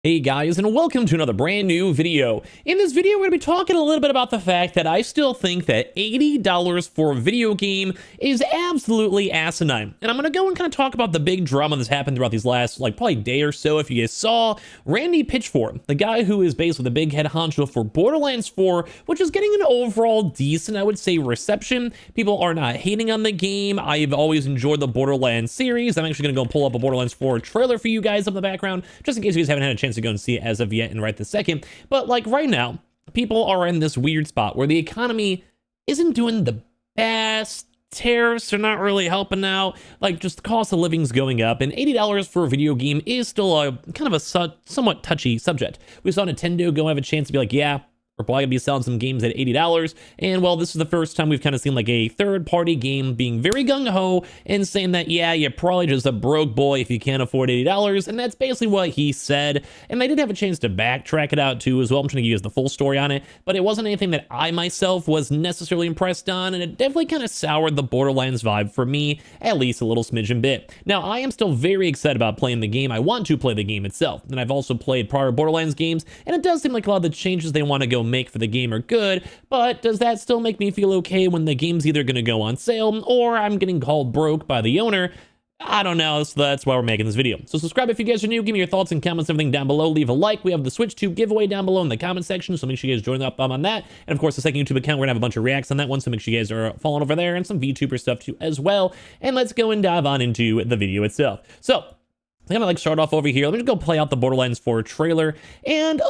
Hey guys, and welcome to another brand new video. In this video, we're going to be talking a little bit about the fact that I still think that $80 for a video game is absolutely asinine. And I'm going to go and kind of talk about the big drama that's happened throughout these last, probably day or so. If you guys saw, Randy Pitchford, the guy who is basically the big head honcho for Borderlands 4, which is getting an overall decent, I would say, reception. People are not hating on the game. I've always enjoyed the Borderlands series. I'm actually going to go pull up a Borderlands 4 trailer for you guys up in the background, just in case you guys haven't had a chance to go and see it as of yet and right this second. But right now, people are in this weird spot where the economy isn't doing the best. Tariffs are not really helping out. Just the cost of living's going up, and $80 for a video game is still a kind of a somewhat touchy subject. We saw Nintendo go have a chance to be like, yeah, we're probably gonna be selling some games at $80. And well, this is the first time we've kind of seen a third-party game being very gung-ho and saying that, yeah, you're probably just a broke boy if you can't afford $80. And that's basically what he said. And I did have a chance to backtrack it out too as well. I'm trying to give you guys the full story on it, but it wasn't anything that I myself was necessarily impressed on. And it definitely kind of soured the Borderlands vibe for me, at least a little smidgen bit. Now, I am still very excited about playing the game. I want to play the game itself. And I've also played prior Borderlands games, and it does seem like a lot of the changes they want to go make for the game are good, but does that still make me feel okay when the game's either going to go on sale or I'm getting called broke by the owner? I don't know, so that's why we're making this video. So subscribe if you guys are new, give me your thoughts and comments, everything down below, leave a like. We have the Switch 2 giveaway down below in the comment section, so make sure you guys join up on that. And of course, the second YouTube account, we're gonna have a bunch of reacts on that one, so make sure you guys are following over there, and some VTuber stuff too as well. And let's go and dive on into the video itself. So, I'm gonna start off over here. Let me just go play out the Borderlands 4 trailer, and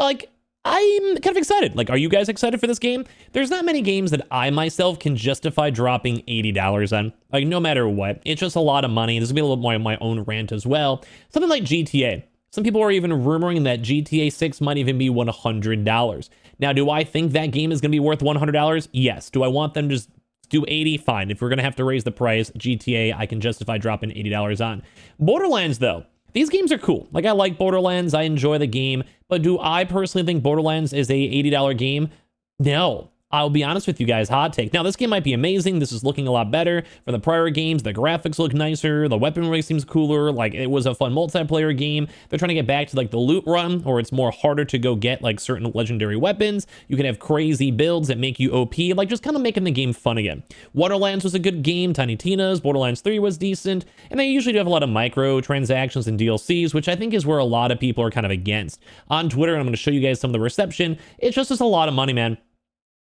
I'm kind of excited. Are you guys excited for this game? There's not many games that I myself can justify dropping $80 on. No matter what. It's just a lot of money. This will be a little more of my own rant as well. Something like GTA. Some people are even rumoring that GTA 6 might even be $100. Now, do I think that game is going to be worth $100? Yes. Do I want them to just do 80? Fine. If we're going to have to raise the price, GTA, I can justify dropping $80 on. Borderlands, though. These games are cool. I like Borderlands. I enjoy the game. But do I personally think Borderlands is a $80 game? No. I'll be honest with you guys, hot take. Now, this game might be amazing. This is looking a lot better from the prior games. The graphics look nicer. The weaponry seems cooler. It was a fun multiplayer game. They're trying to get back to the loot run, or it's more harder to go get certain legendary weapons. You can have crazy builds that make you OP, just kind of making the game fun again. Borderlands was a good game. Tiny Tina's Borderlands 3 was decent. And they usually do have a lot of microtransactions and DLCs, which I think is where a lot of people are kind of against. On Twitter, and I'm going to show you guys some of the reception. It's just a lot of money, man.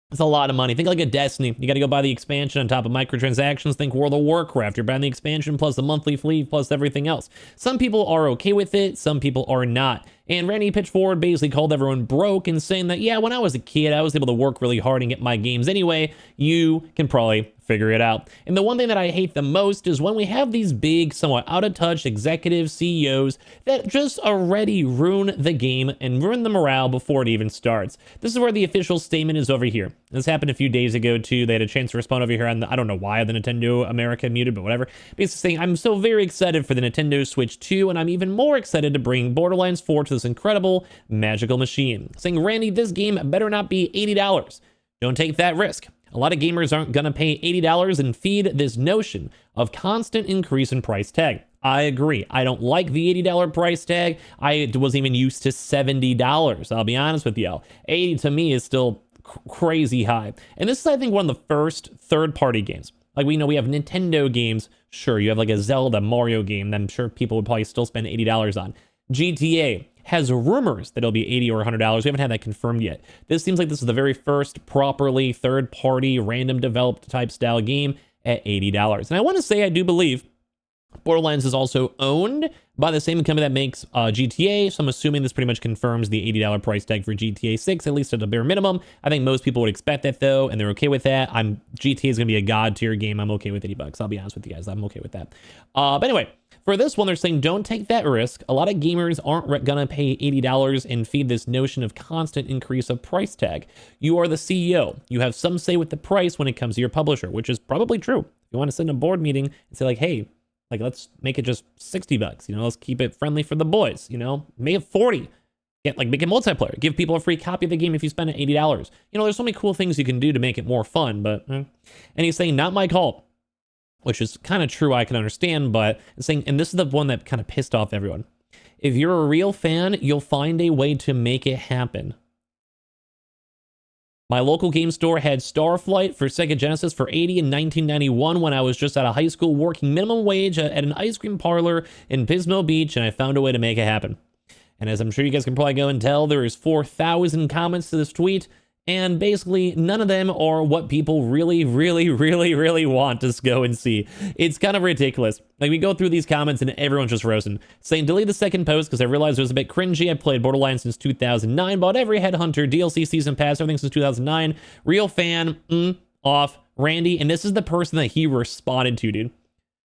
It's a lot of money. Think like a Destiny. You got to go buy the expansion on top of microtransactions. Think World of Warcraft. You're buying the expansion plus the monthly fee plus everything else. Some people are okay with it. Some people are not. And Randy Pitchford basically called everyone broke and saying that, yeah, when I was a kid, I was able to work really hard and get my games anyway. You can probably figure it out. And the one thing that I hate the most is when we have these big, somewhat out-of-touch executive CEOs that just already ruin the game and ruin the morale before it even starts. This is where the official statement is over here. This happened a few days ago, too. They had a chance to respond over here on I don't know why the Nintendo America muted, but whatever. Basically saying, I'm so very excited for the Nintendo Switch 2, and I'm even more excited to bring Borderlands 4 to this incredible, magical machine. Saying, Randy, this game better not be $80. Don't take that risk. A lot of gamers aren't going to pay $80 and feed this notion of constant increase in price tag. I agree. I don't like the $80 price tag. I was even used to $70. I'll be honest with y'all. 80 to me is still crazy high. And this is, I think, one of the first third-party games. We know we have Nintendo games. Sure, you have a Zelda, Mario game that I'm sure people would probably still spend $80 on. GTA has rumors that it'll be $80 or $100. We haven't had that confirmed yet. This seems like this is the very first properly third-party, random developed type style game at $80. And I want to say I do believe Borderlands is also owned by the same company that makes GTA, so I'm assuming this pretty much confirms the $80 price tag for GTA 6, at least at the bare minimum. I think most people would expect that, though, and they're okay with that. GTA is going to be a god tier game. I'm okay with $80. I'll be honest with you guys. I'm okay with that. But anyway, for this one, they're saying don't take that risk. A lot of gamers aren't going to pay $80 and feed this notion of constant increase of price tag. You are the CEO. You have some say with the price when it comes to your publisher, which is probably true. If you want to sit in a board meeting and say hey, let's make it just $60. Let's keep it friendly for the boys. Make it 40. Make it multiplayer. Give people a free copy of the game if you spend $80. There's so many cool things you can do to make it more fun. But and he's saying not my call, which is kind of true. I can understand, but saying, and this is the one that kind of pissed off everyone. If you're a real fan, you'll find a way to make it happen. My local game store had Starflight for Sega Genesis for $80 in 1991 when I was just out of high school working minimum wage at an ice cream parlor in Pismo Beach, and I found a way to make it happen. And as I'm sure you guys can probably go and tell, there is 4,000 comments to this tweet, and basically none of them are what people really want to go and see. It's kind of ridiculous. Like, we go through these comments and everyone's just roasting, saying delete the second post because I realized it was a bit cringy. I played Borderlands since 2009, bought every Headhunter, DLC, Season Pass, everything since 2009. Real fan, off. Randy, and this is the person that he responded to, dude.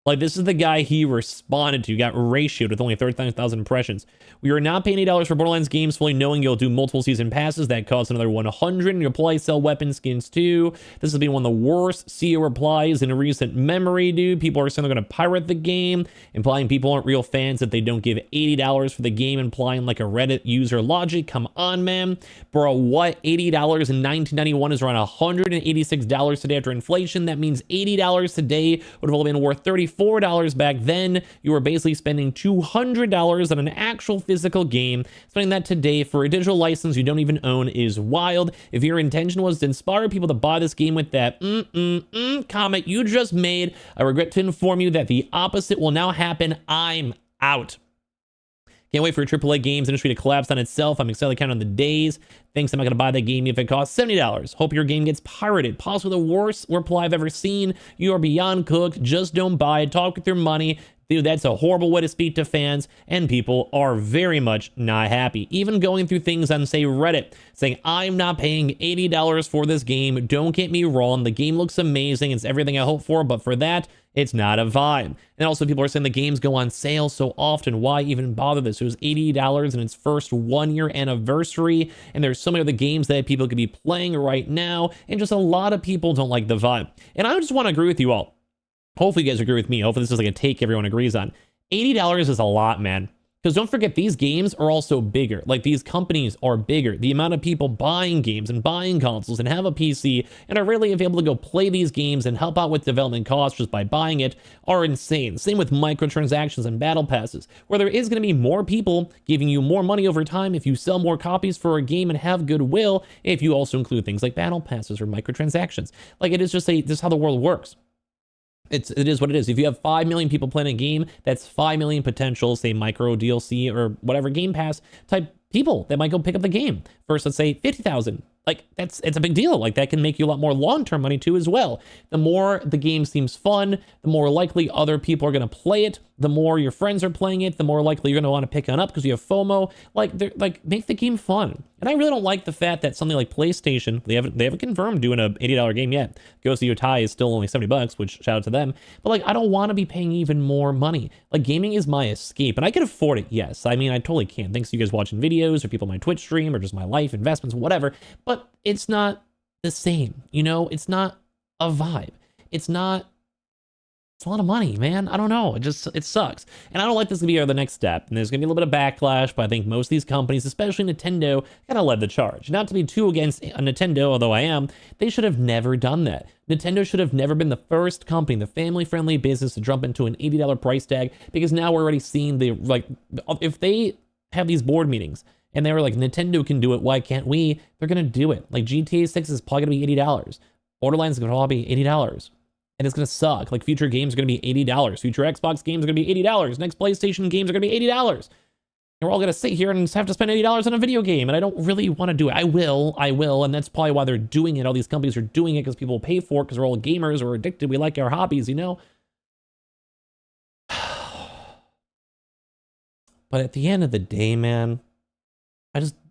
Like, this is the guy he responded to, got ratioed with only 30,000 impressions. We are not paying $8 for Borderlands games, fully knowing you'll do multiple season passes that cost another $100, and you'll probably sell weapon skins too. This has been one of the worst CEO replies in recent memory, dude. People are saying they're going to pirate the game, implying people aren't real fans if they don't give $80 for the game, implying like a Reddit user logic. Come on, man. Bro, what? $80 in 1991 is around $186 today after inflation. That means $80 today would have only been worth $34 back then. You were basically spending $200 on an actual physical game. Spending that today for a digital license you don't even own is wild. If your intention was to inspire people to buy this game with that comment you just made, I regret to inform you that the opposite will now happen. I'm out. Can't wait for AAA games industry to collapse on itself. I'm excited to count on the days. Thinks I'm not going to buy that game if it costs $70. Hope your game gets pirated. Possibly the worst reply I've ever seen. You are beyond cooked. Just don't buy it. Talk with your money. Dude, that's a horrible way to speak to fans, and people are very much not happy. Even going through things on, say, Reddit, saying, I'm not paying $80 for this game. Don't get me wrong. The game looks amazing. It's everything I hope for, but for that, it's not a vibe. And also people are saying the games go on sale so often. Why even bother this? It was $80 in its first 1-year anniversary, and there's so many other games that people could be playing right now, and just a lot of people don't like the vibe. And I just want to agree with you all. Hopefully you guys agree with me. Hopefully this is like a take everyone agrees on. $80 is a lot, man. Because don't forget, these games are also bigger. Like, these companies are bigger. The amount of people buying games and buying consoles and have a PC and are really able to go play these games and help out with development costs just by buying it are insane. Same with microtransactions and battle passes, where there is going to be more people giving you more money over time if you sell more copies for a game and have goodwill, if you also include things like battle passes or microtransactions. Like, it is just this is how the world works. It is what it is. If you have 5 million people playing a game, that's 5 million potential, say, micro DLC or whatever Game Pass type people that might go pick up the game versus, let's say, 50,000. Like, it's a big deal. Like, that can make you a lot more long-term money too as well. The more the game seems fun, the more likely other people are going to play it. The more your friends are playing it, the more likely you're going to want to pick it up because you have FOMO. Like, make the game fun. And I really don't like the fact that something like PlayStation, they haven't confirmed doing an $80 game yet. Ghost of Yotei is still only $70, which shout out to them. But like, I don't want to be paying even more money. Like, gaming is my escape, and I can afford it. Yes, I mean, I totally can. Thanks to you guys watching videos or people on my Twitch stream or just my life investments, whatever. But it's not the same, you know? It's not a vibe. It's a lot of money, man. I don't know. It sucks. And I don't like this to be the next step. And there's going to be a little bit of backlash, but I think most of these companies, especially Nintendo, kind of led the charge. Not to be too against Nintendo, although I am, they should have never done that. Nintendo should have never been the first company, the family-friendly business, to jump into an $80 price tag, because now we're already seeing if they have these board meetings and they were like, Nintendo can do it, why can't we? They're going to do it. Like, GTA 6 is probably going to be $80. Borderlands is going to all be $80. And it's going to suck. Like, future games are going to be $80. Future Xbox games are going to be $80. Next PlayStation games are going to be $80. And we're all going to sit here and have to spend $80 on a video game. And I don't really want to do it. I will. And that's probably why they're doing it. All these companies are doing it because people pay for it because we're all gamers. We're addicted. We like our hobbies, you know? But at the end of the day, man,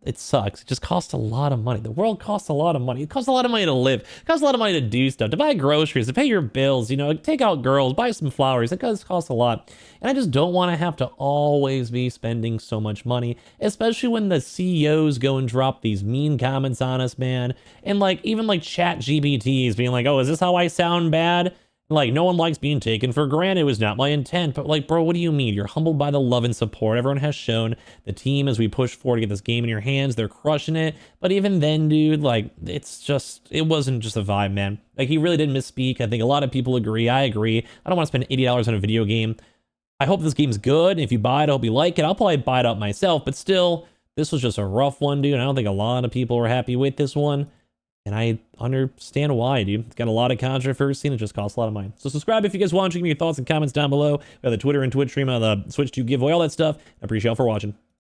it sucks. It just costs a lot of money. The world costs a lot of money. It costs a lot of money to live. It costs a lot of money to do stuff, to buy groceries, to pay your bills, you know, take out girls, buy some flowers. It does cost a lot. And I just don't want to have to always be spending so much money, especially when the CEOs go and drop these mean comments on us, man. And like, even like chat GPTs being like, oh, is this how I sound bad? Like, no one likes being taken for granted. It was not my intent. But like, bro, what do you mean? You're humbled by the love and support everyone has shown the team as we push forward to get this game in your hands. They're crushing it. But even then, dude, like, it wasn't just a vibe, man. Like, he really didn't misspeak. I think a lot of people agree. I agree. I don't want to spend $80 on a video game. I hope this game's good. If you buy it, I hope you like it. I'll probably buy it up myself, but still, this was just a rough one, dude. I don't think a lot of people are happy with this one. And I understand why, dude. It's got a lot of controversy and it just costs a lot of money. So subscribe if you guys want. Give me your thoughts and comments down below. We have the Twitter and Twitch stream on the Switch 2 giveaway, all that stuff. I appreciate y'all for watching.